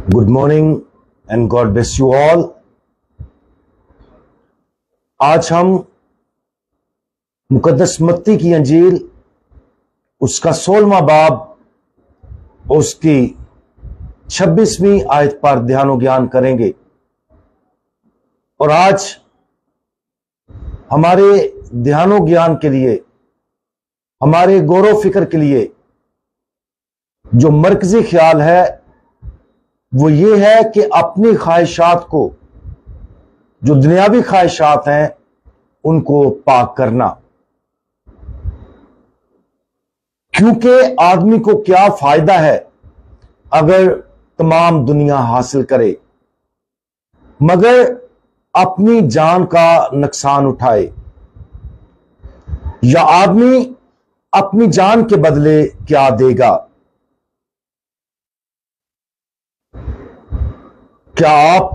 Good morning and God bless you all. आज हम मुकद्दस मत्ती की अंजील उसका 16वां बाब उसकी 26वीं आयत पर ध्यान ज्ञान करेंगे। और आज हमारे ध्यानो ज्ञान के लिए, हमारे गौरव फिक्र के लिए जो मरकजी ख्याल है वो ये है कि अपनी ख्वाहिशात को, जो दुनियावी ख्वाहिशात हैं, उनको पाक करना। क्योंकि आदमी को क्या फायदा है अगर तमाम दुनिया हासिल करे मगर अपनी जान का नुकसान उठाए, या आदमी अपनी जान के बदले क्या देगा। क्या आप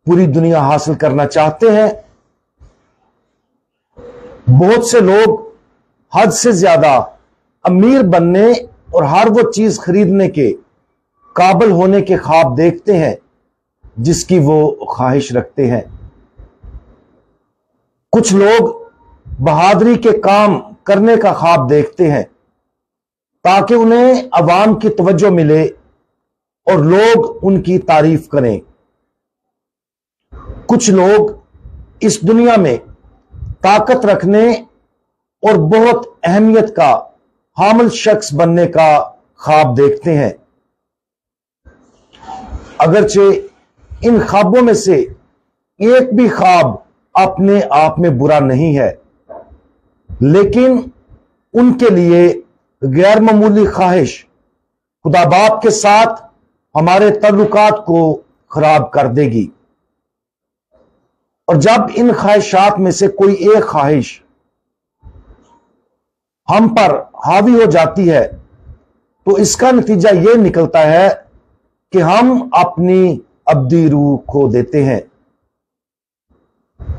पूरी दुनिया हासिल करना चाहते हैं? बहुत से लोग हद से ज्यादा अमीर बनने और हर वो चीज खरीदने के काबिल होने के ख्वाब देखते हैं जिसकी वो ख्वाहिश रखते हैं। कुछ लोग बहादुरी के काम करने का ख्वाब देखते हैं ताकि उन्हें अवाम की तवज्जो मिले और लोग उनकी तारीफ करें। कुछ लोग इस दुनिया में ताकत रखने और बहुत अहमियत का हामिल शख्स बनने का ख्वाब देखते हैं। अगरचे इन ख्वाबों में से एक भी ख्वाब अपने आप में बुरा नहीं है, लेकिन उनके लिए गैर मामूली ख्वाहिश खुदा बाप के साथ हमारे तल्लुकात को खराब कर देगी। और जब इन ख्वाहिशात में से कोई एक ख्वाहिश हम पर हावी हो जाती है तो इसका नतीजा यह निकलता है कि हम अपनी अब्दी रूह खो देते हैं।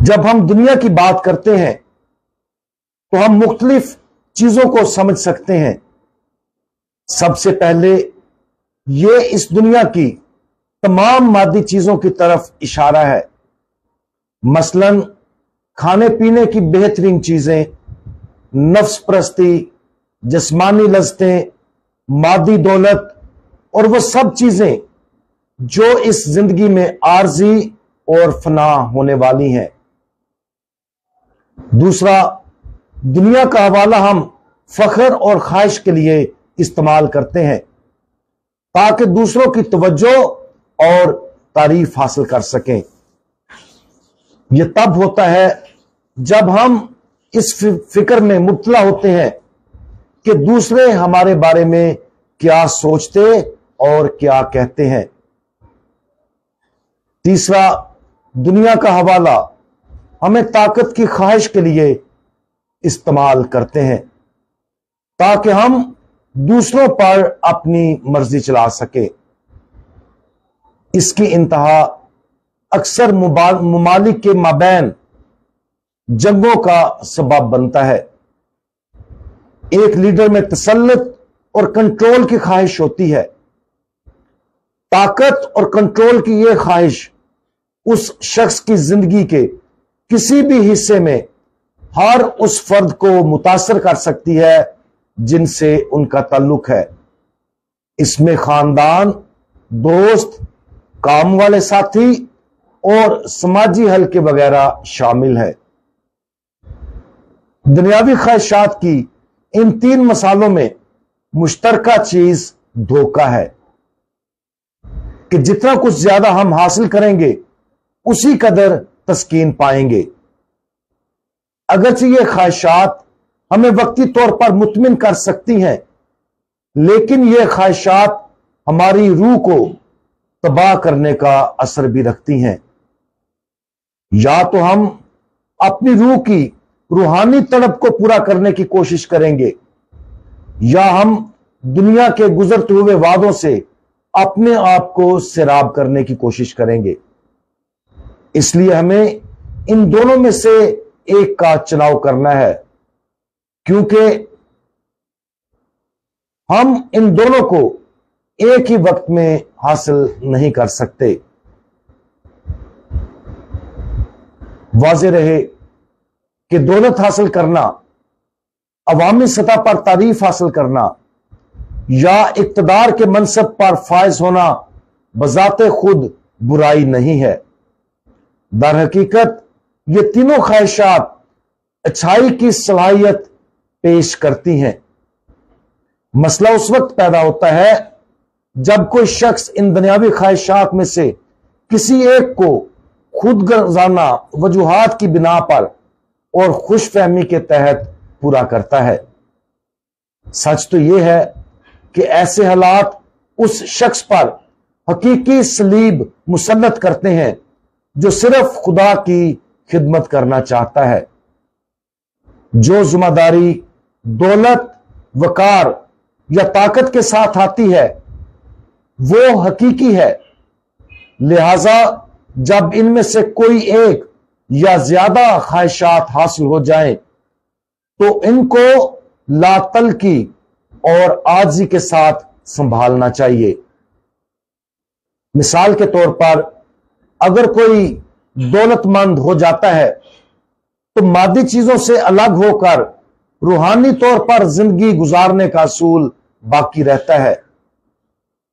जब हम दुनिया की बात करते हैं तो हम मुख्तलिफ चीजों को समझ सकते हैं। सबसे पहले ये इस दुनिया की तमाम मादी चीजों की तरफ इशारा है, मसलन खाने पीने की बेहतरीन चीजें, नफ्स परस्ती, जिस्मानी लज़्ज़तें, मादी दौलत और वो सब चीजें जो इस जिंदगी में आर्जी और फना होने वाली हैं। दूसरा, दुनिया का हवाला हम फख्र और ख्वाहिश के लिए इस्तेमाल करते हैं ताकि दूसरों की तवज्जो और तारीफ हासिल कर सकें। यह तब होता है जब हम इस फिक्र में मुब्तला होते हैं कि दूसरे हमारे बारे में क्या सोचते और क्या कहते हैं। तीसरा, दुनिया का हवाला हमें ताकत की ख्वाहिश के लिए इस्तेमाल करते हैं ताकि हम दूसरों पर अपनी मर्जी चला सके। इसकी इंतहा अक्सर मुमालिक के माबैन जंगों का सबब बनता है। एक लीडर में तसल्लुत और कंट्रोल की ख्वाहिश होती है। ताकत और कंट्रोल की यह ख्वाहिश उस शख्स की जिंदगी के किसी भी हिस्से में हर उस फर्द को मुतासर कर सकती है जिनसे उनका ताल्लुक है। इसमें खानदान, दोस्त, काम वाले साथी और समाजी हल्के वगैरह शामिल है। दुनियावी ख्वाहिशात की इन तीन मसालों में मुश्तरका चीज धोखा है कि जितना कुछ ज्यादा हम हासिल करेंगे उसी कदर तस्कीन पाएंगे। अगरचे ये ख्वाहिशात हमें वक्ती तौर पर मुतमिन कर सकती हैं, लेकिन ये ख्वाहिशात हमारी रूह को तबाह करने का असर भी रखती हैं। या तो हम अपनी रूह की रूहानी तड़प को पूरा करने की कोशिश करेंगे, या हम दुनिया के गुजरते हुए वादों से अपने आप को सैराब करने की कोशिश करेंगे। इसलिए हमें इन दोनों में से एक का चुनाव करना है, क्योंकि हम इन दोनों को ایک ہی وقت میں حاصل نہیں کر سکتے۔ واضح رہے کہ دولت حاصل کرنا، عوامی سطح پر تعریف حاصل کرنا یا اقتدار کے منصب پر فائز ہونا بذات خود برائی نہیں ہے۔ در حقیقت یہ تینوں خواہشات اچھائی کی صلاحیت پیش کرتی ہیں۔ مسئلہ اس وقت پیدا ہوتا ہے جب کوئی شخص ان دنیاوی خواہشات میں سے کسی ایک کو خود غرضانہ وجوہات کی بنا پر اور خوش فہمی کے تحت پورا کرتا ہے۔ سچ تو یہ ہے کہ ایسے حالات اس شخص پر حقیقی صلیب مسلط کرتے ہیں جو صرف خدا کی خدمت کرنا چاہتا ہے۔ جو ذمہ داری دولت، وقار یا طاقت کے ساتھ آتی ہے وہ حقیقی ہے، لہذا جب ان میں سے کوئی ایک یا زیادہ خواہشات حاصل ہو جائیں تو ان کو لا تلقی اور عاجزی کے ساتھ سنبھالنا چاہیے۔ مثال کے طور پر اگر کوئی دولت مند ہو جاتا ہے تو مادی چیزوں سے الگ ہو کر روحانی طور پر زندگی گزارنے کا اصول باقی رہتا ہے۔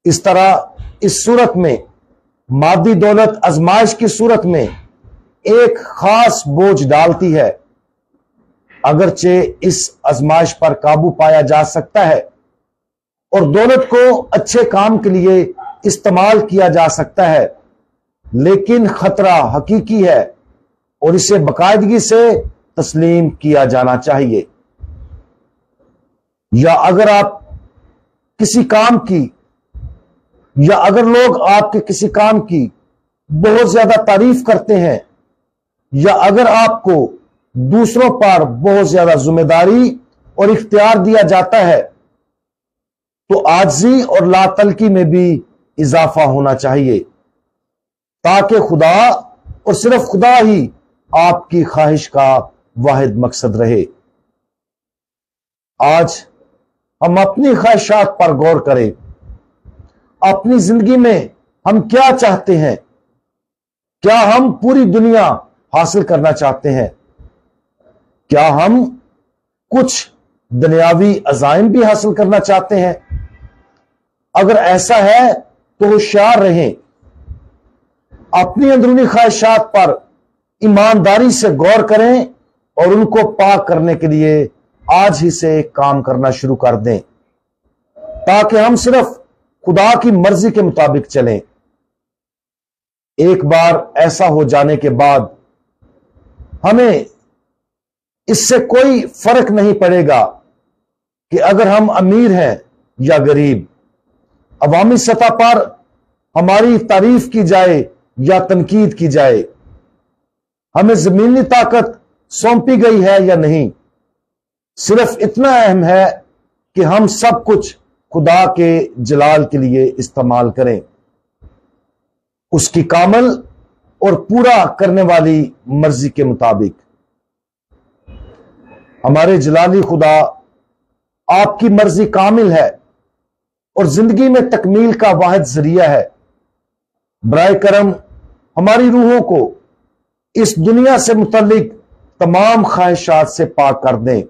اس طرح اس صورت میں مادی دولت آزمائش کی صورت میں ایک خاص بوجھ ڈالتی ہے۔ اگرچہ اس آزمائش پر قابو پایا جا سکتا ہے اور دولت کو اچھے کام کے لیے استعمال کیا جا سکتا ہے، لیکن خطرہ حقیقی ہے اور اسے باقاعدگی سے تسلیم کیا جانا چاہیے۔ یا اگر آپ کسی کام کی یا اگر لوگ آپ کے کسی کام کی بہت زیادہ تعریف کرتے ہیں یا اگر آپ کو دوسروں پر بہت زیادہ ذمہ داری اور اختیار دیا جاتا ہے تو عاجزی اور لا تلقی میں بھی اضافہ ہونا چاہیے تاکہ خدا اور صرف خدا ہی آپ کی خواہش کا واحد مقصد رہے۔ آج ہم اپنی خواہشات پر غور کریں۔ اپنی زندگی میں ہم کیا چاہتے ہیں؟ کیا ہم پوری دنیا حاصل کرنا چاہتے ہیں؟ کیا ہم کچھ دنیاوی عزائم بھی حاصل کرنا چاہتے ہیں؟ اگر ایسا ہے تو ہوشیار رہیں، اپنی اندرونی خواہشات پر ایمانداری سے غور کریں اور ان کو پاک کرنے کے لیے آج ہی سے کام کرنا شروع کر دیں تاکہ ہم صرف خدا کی مرضی کے مطابق چلیں۔ ایک بار ایسا ہو جانے کے بعد ہمیں اس سے کوئی فرق نہیں پڑے گا کہ اگر ہم امیر ہیں یا غریب، عوامی سطح پر ہماری تعریف کی جائے یا تنقید کی جائے، ہمیں زمینی طاقت سونپی گئی ہے یا نہیں۔ صرف اتنا اہم ہے کہ ہم سب کچھ خدا کے جلال کے لیے استعمال کریں، اس کی کامل اور پورا کرنے والی مرضی کے مطابق۔ ہمارے جلالی خدا آپ کی مرضی کامل ہے اور زندگی میں تکمیل کا واحد ذریعہ ہے۔ برائے کرم ہماری روحوں کو اس دنیا سے متعلق تمام خواہشات سے پاک کر دیں۔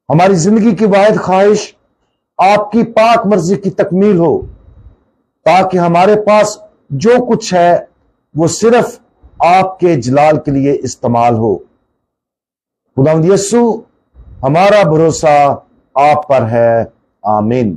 ہماری زندگی کی واحد خواہش آپ کی پاک مرضی کی تکمیل ہو تاکہ ہمارے پاس جو کچھ ہے وہ صرف آپ کے جلال کے لیے استعمال ہو۔ خداوند یسوع ہمارا بھروسہ آپ پر ہے، آمین۔